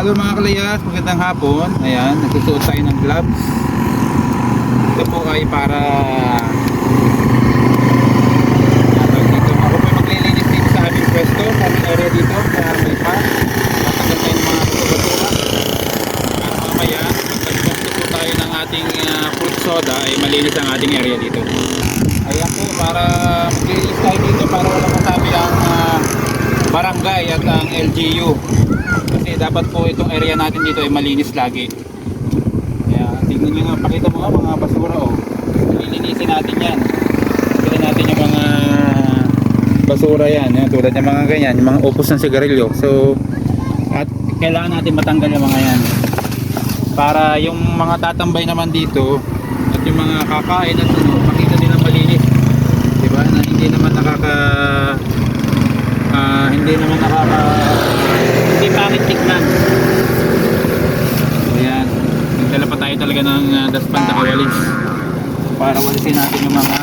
Hello mga kalayas, magandang hapon. Ayan, nagsusuot tayo ng gloves. Ito po ay para dito. Ako po maglilinis dito sa aming pwesto, sa aming area dito, sa may park. Matagal tayo ng mga batura. At mamaya, magpagpagto po tayo ng ating fruit soda, ay malinis ang ating area dito. Ayan po, para maglilinis tayo dito para wala masabi ang barangay at ang LGU. Kasi dapat po itong area natin dito ay malinis lagi. Kaya tingnan nyo nga, pakita mo nga mga basura oh. Lilinisin natin yan. Tingnan natin yung mga basura yan, tulad ng mga ganyan, yung mga upos ng sigarilyo. So, at kailangan natin matanggal yung mga yan. Para yung mga tatambay naman dito at yung mga kakain at makita nila malinis. Diba? Na hindi naman hindi pangit tignan. Ayan, nagdala pa tayo talaga ng daspan na kawalis para walisin natin yung mga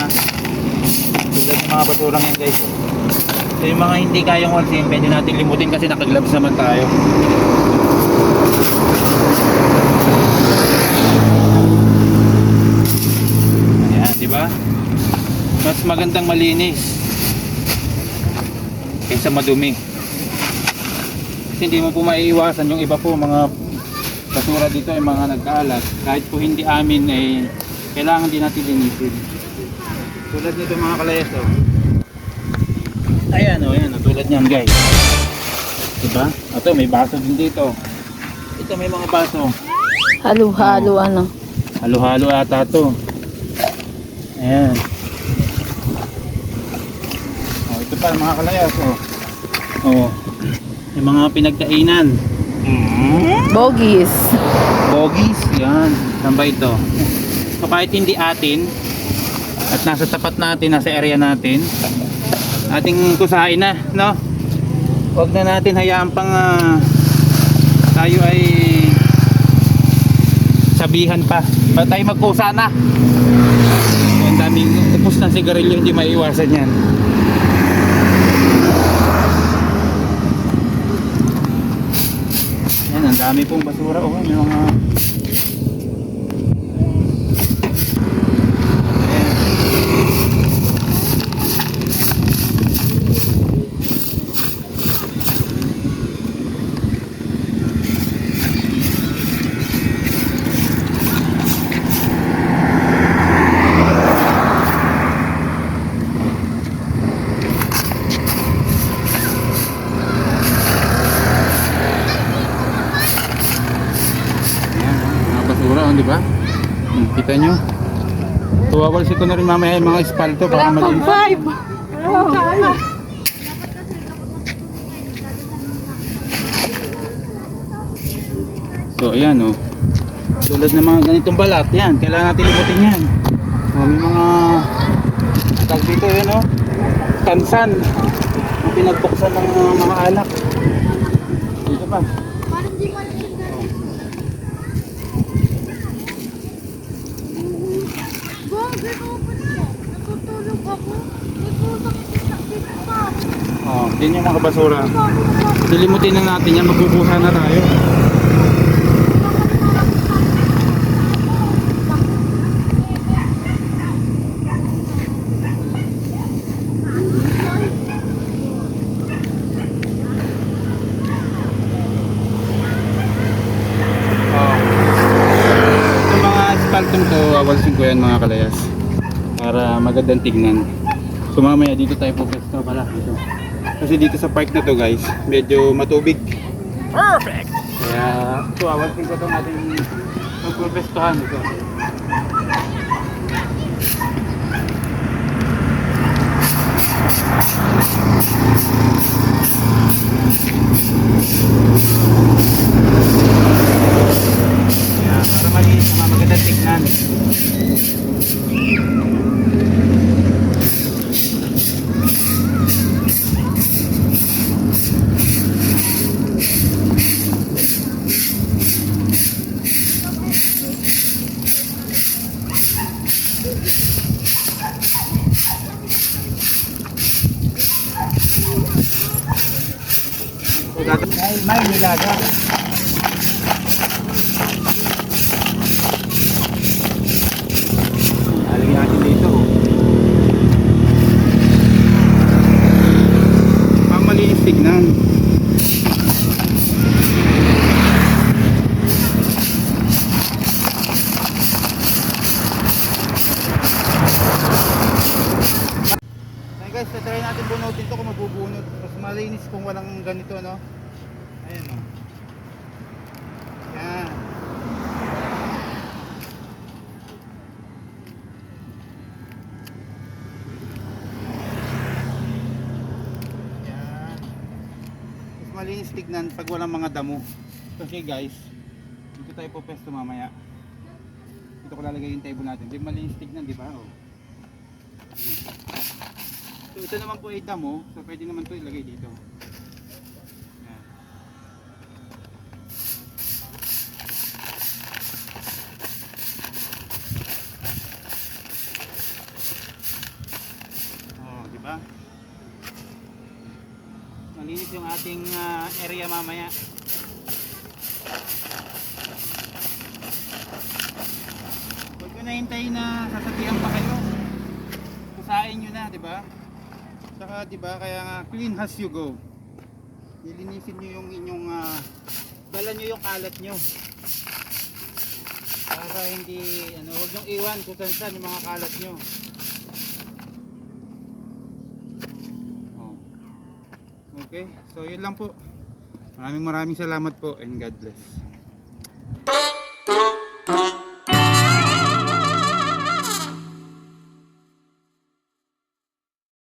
tulad ng mga basurang yan guys. So yung mga hindi kayang walisin pwede natin limutin kasi nakagloves naman tayo. Ayan, diba? Mas magandang malinis kaysa madumi. Kasi hindi mo po maiiwasan yung iba po mga basura dito ay mga nagkaalat. Kahit po hindi amin ay kailangan din natin linisin. Tulad nito mga kalayas oh. Ayan oh, ayan oh, tulad niyan guys. Diba? Ito may baso din dito. Ito may mga baso. Halo-halo ano. Halo-halo ata to. Ayan. Ito pa mga kalayas oh. Oh. Yung mga pinagkainan. Bogies. Bogies, yan. Saan ba ito? So kahit hindi atin at nasa tapat natin, nasa area natin, ating kusain na, no? Huwag na natin hayaan pang tayo ay sabihan pa. Ba't tayo magkusa na? Ang daming upos ng sigarilyo, hindi maiiwasan yan. Yan, ang dami pong basura oh, may mga di ba? Kita nyo? Tuwawalsin ko na rin mamaya yung mga espalto para malinis. So ayan oh. Tulad ng mga ganitong balat, yan. Kailangan natin limutin yan. May mga tag dito yan oh. Tansan. Ang pinagbuksan ng mga alak. Dito pa. Oh, din yung mga basura. Dilimutin na natin yan, magbubuha na tayo. Oh. Itong mga asphaltum to, awalsin ko yan mga kalayas. Para magandang tignan. So mamaya dito tayo pupesto pala dito. Kasi dito sa park na to guys, medyo matubig. Perfect! Kaya ito, awasin ko itong ating magpupestohan ito. Kaya para malinis na magandang tignan. May nilaga. tignan. Ayan guys, try natin bunutin to kung mabubunot. Mas malinis kung walang ganito, no? Ayan, no? Yan. Yan. Mas malinis tignan pag walang mga damo. Kasi guys, dito tayo po pesto mamaya. Dito ko lalagay yung table natin. Di malinis tignan, di ba? Oh. So ito naman po ay damo, so pwede naman ito ilagay dito. Yan. Oh, di ba? Malinis yung ating area mamaya. Huwag ko na hintayin na sasabihan pa kayo. Kusain nyo na, di ba? Saka di ba kaya nga clean as you go. Nilinisin niyo yung inyong dala niyo yung kalat niyo. Para hindi wag yung iwan kung saan yung mga kalat niyo. Oh. Okay, so yun lang po. Maraming salamat po and God bless.